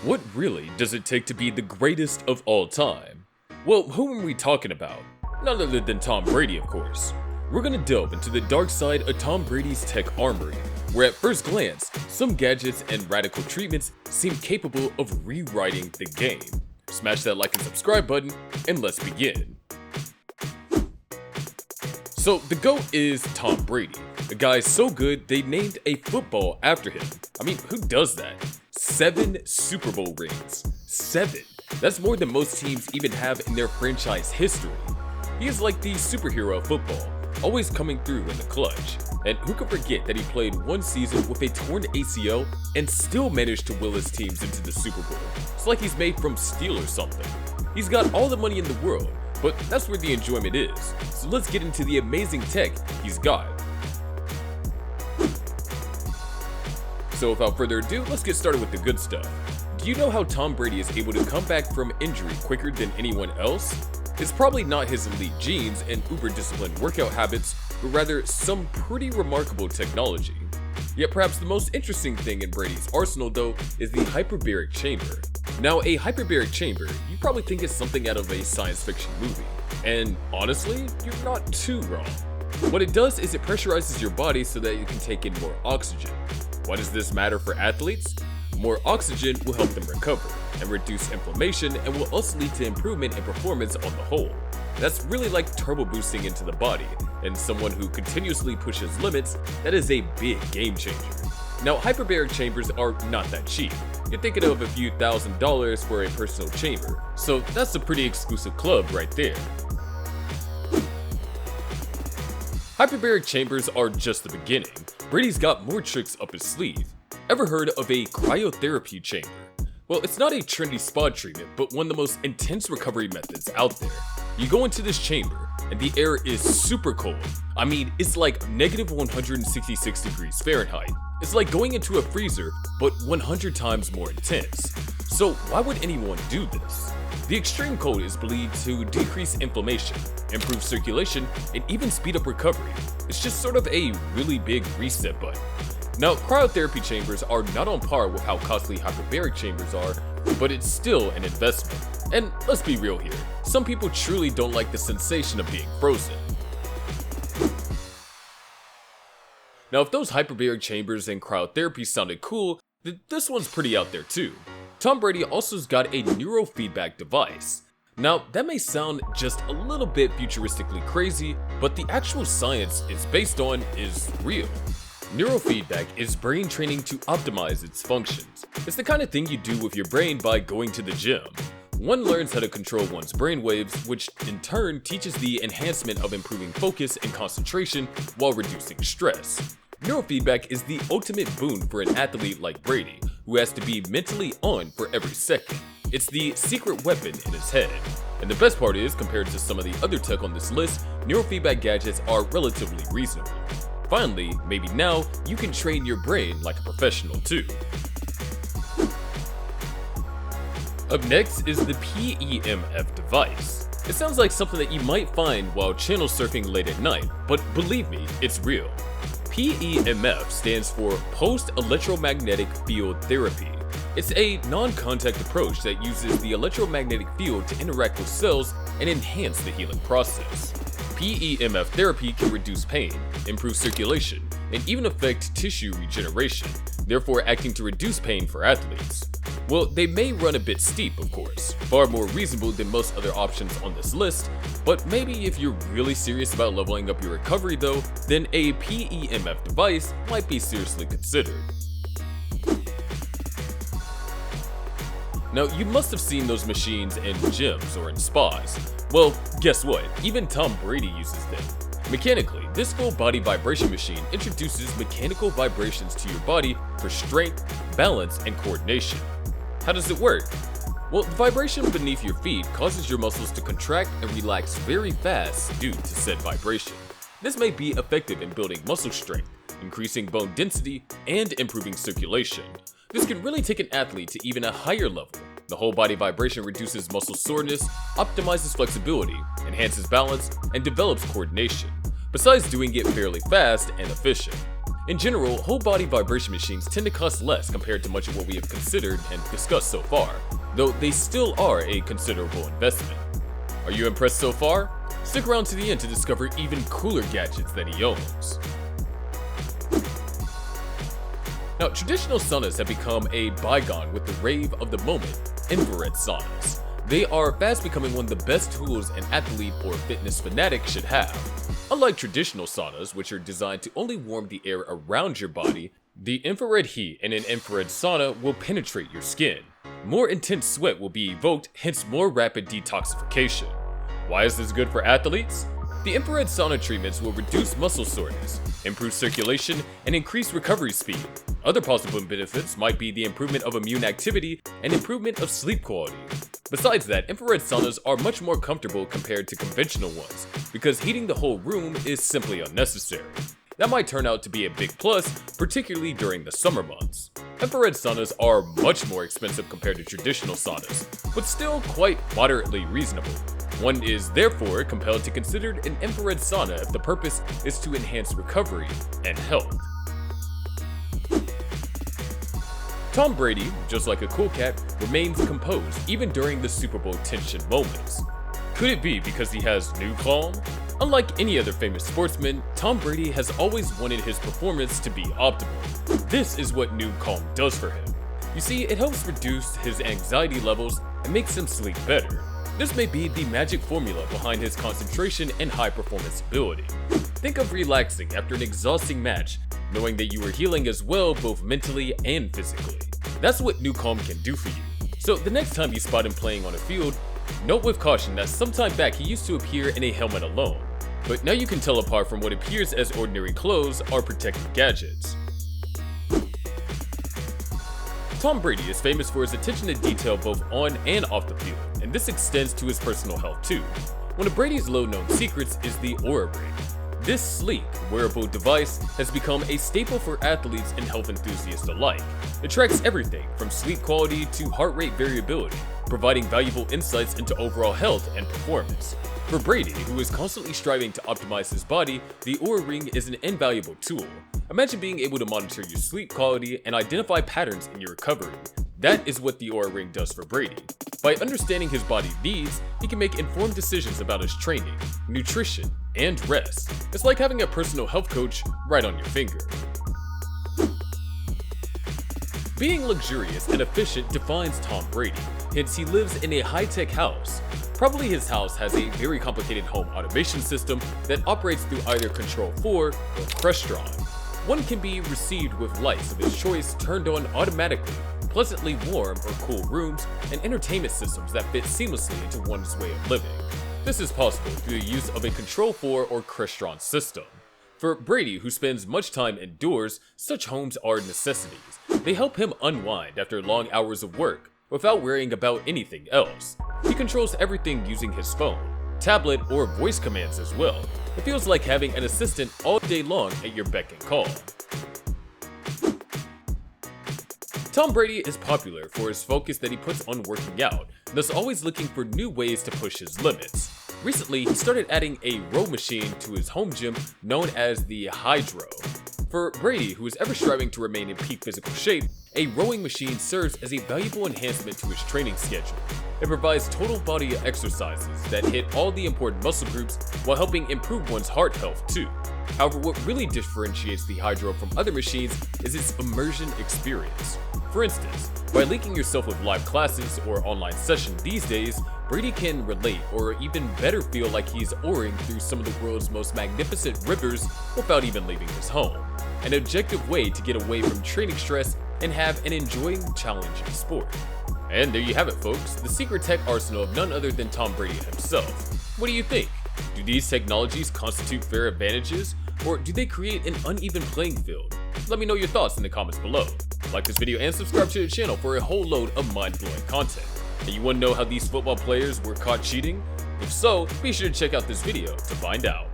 What really does it take to be the greatest of all time? Well, who are we talking about? None other than Tom Brady, of course. We're gonna delve into the dark side of Tom Brady's tech armory, where at first glance, some gadgets and radical treatments seem capable of rewriting the game. Smash that like and subscribe button, and let's begin. So, the GOAT is Tom Brady, a guy so good they named a football after him. I mean, who does that? 7 Super Bowl rings. 7! That's more than most teams even have in their franchise history. He is like the superhero of football, always coming through in the clutch. And who could forget that he played one season with a torn ACL and still managed to will his teams into the Super Bowl? It's like he's made from steel or something. He's got all the money in the world, but that's where the enjoyment is. So let's get into the amazing tech he's got. So without further ado, let's get started with the good stuff. Do you know how Tom Brady is able to come back from injury quicker than anyone else? It's probably not his elite genes and uber disciplined workout habits, but rather some pretty remarkable technology. Yet perhaps the most interesting thing in Brady's arsenal though is the hyperbaric chamber. Now a hyperbaric chamber, you probably think it's something out of a science fiction movie. And honestly, you're not too wrong. What it does is it pressurizes your body so that you can take in more oxygen. Why does this matter for athletes? More oxygen will help them recover and reduce inflammation and will also lead to improvement in performance on the whole. That's really like turbo boosting into the body, and someone who continuously pushes limits, that is a big game changer. Now hyperbaric chambers are not that cheap. You're thinking of a few $1,000s for a personal chamber, so that's a pretty exclusive club right there. Hyperbaric chambers are just the beginning. Brady's got more tricks up his sleeve. Ever heard of a cryotherapy chamber? Well, it's not a trendy spa treatment, but one of the most intense recovery methods out there. You go into this chamber, and the air is super cold. I mean, it's like negative 166 degrees Fahrenheit. It's like going into a freezer, but 100 times more intense. So why would anyone do this? The extreme cold is believed to decrease inflammation, improve circulation, and even speed up recovery. It's just sort of a really big reset button. Now, cryotherapy chambers are not on par with how costly hyperbaric chambers are, but it's still an investment. And let's be real here, some people truly don't like the sensation of being frozen. Now, if those hyperbaric chambers and cryotherapy sounded cool, then this one's pretty out there too. Tom Brady also's got a neurofeedback device. Now, that may sound just a little bit futuristically crazy, but the actual science it's based on is real. Neurofeedback is brain training to optimize its functions. It's the kind of thing you do with your brain by going to the gym. One learns how to control one's brain waves, which in turn teaches the enhancement of improving focus and concentration while reducing stress. Neurofeedback is the ultimate boon for an athlete like Brady, who has to be mentally on for every second. It's the secret weapon in his head. And the best part is, compared to some of the other tech on this list, neurofeedback gadgets are relatively reasonable. Finally, maybe now, you can train your brain like a professional too. Up next is the PEMF device. It sounds like something that you might find while channel surfing late at night, but believe me, it's real. PEMF stands for Post-Electromagnetic Field Therapy. It's a non-contact approach that uses the electromagnetic field to interact with cells and enhance the healing process. PEMF therapy can reduce pain, improve circulation, and even affect tissue regeneration, therefore acting to reduce pain for athletes. Well, they may run a bit steep, of course, far more reasonable than most other options on this list, but maybe if you're really serious about leveling up your recovery though, then a PEMF device might be seriously considered. Now, you must have seen those machines in gyms or in spas. Well, guess what? Even Tom Brady uses them. Mechanically, this full body vibration machine introduces mechanical vibrations to your body for strength, balance, and coordination. How does it work? Well, the vibration beneath your feet causes your muscles to contract and relax very fast due to said vibration. This may be effective in building muscle strength, increasing bone density, and improving circulation. This can really take an athlete to even a higher level. The whole body vibration reduces muscle soreness, optimizes flexibility, enhances balance, and develops coordination, besides doing it fairly fast and efficient. In general, whole body vibration machines tend to cost less compared to much of what we have considered and discussed so far, though they still are a considerable investment. Are you impressed so far? Stick around to the end to discover even cooler gadgets that he owns. Now, traditional saunas have become a bygone with the rave of the moment, infrared saunas. They are fast becoming one of the best tools an athlete or fitness fanatic should have. Unlike traditional saunas, which are designed to only warm the air around your body, the infrared heat in an infrared sauna will penetrate your skin. More intense sweat will be evoked, hence more rapid detoxification. Why is this good for athletes? The infrared sauna treatments will reduce muscle soreness, improve circulation, and increase recovery speed. Other possible benefits might be the improvement of immune activity and improvement of sleep quality. Besides that, infrared saunas are much more comfortable compared to conventional ones, because heating the whole room is simply unnecessary. That might turn out to be a big plus, particularly during the summer months. Infrared saunas are much more expensive compared to traditional saunas, but still quite moderately reasonable. One is therefore compelled to consider an infrared sauna if the purpose is to enhance recovery and health. Tom Brady, just like a cool cat, remains composed even during the Super Bowl tension moments. Could it be because he has new calm? Unlike any other famous sportsman, Tom Brady has always wanted his performance to be optimal. This is what new calm does for him. You see, it helps reduce his anxiety levels and makes him sleep better. This may be the magic formula behind his concentration and high performance ability. Think of relaxing after an exhausting match, knowing that you are healing as well both mentally and physically. That's what New Calm can do for you. So the next time you spot him playing on a field, note with caution that some time back he used to appear in a helmet alone, but now you can tell apart from what appears as ordinary clothes are protective gadgets. Tom Brady is famous for his attention to detail both on and off the field, and this extends to his personal health too. One of Brady's low-known secrets is the Aura Ring. This sleek, wearable device has become a staple for athletes and health enthusiasts alike. It tracks everything from sleep quality to heart rate variability, providing valuable insights into overall health and performance. For Brady, who is constantly striving to optimize his body, the Aura Ring is an invaluable tool. Imagine being able to monitor your sleep quality and identify patterns in your recovery. That is what the Aura Ring does for Brady. By understanding his body needs, he can make informed decisions about his training, nutrition, and rest. It's like having a personal health coach right on your finger. Being luxurious and efficient defines Tom Brady, hence he lives in a high-tech house. Probably his house has a very complicated home automation system that operates through either Control 4 or Crestron. One can be received with lights of his choice turned on automatically, pleasantly warm or cool rooms, and entertainment systems that fit seamlessly into one's way of living. This is possible through the use of a Control 4 or Crestron system. For Brady, who spends much time indoors, such homes are necessities. They help him unwind after long hours of work, without worrying about anything else. He controls everything using his phone, tablet, or voice commands as well. It feels like having an assistant all day long at your beck and call. Tom Brady is popular for his focus that he puts on working out, thus always looking for new ways to push his limits. Recently, he started adding a row machine to his home gym known as the Hydro. For Brady, who is ever striving to remain in peak physical shape, a rowing machine serves as a valuable enhancement to his training schedule. It provides total body exercises that hit all the important muscle groups while helping improve one's heart health too. However, what really differentiates the Hydro from other machines is its immersion experience. For instance, by linking yourself with live classes or online sessions these days, Brady can relate or even better feel like he's oaring through some of the world's most magnificent rivers without even leaving his home. An objective way to get away from training stress and have an enjoying, challenging sport. And there you have it, folks, the secret tech arsenal of none other than Tom Brady himself. What do you think? Do these technologies constitute fair advantages, or do they create an uneven playing field? Let me know your thoughts in the comments below. Like this video and subscribe to the channel for a whole load of mind-blowing content. And you want to know how these football players were caught cheating? If so, be sure to check out this video to find out.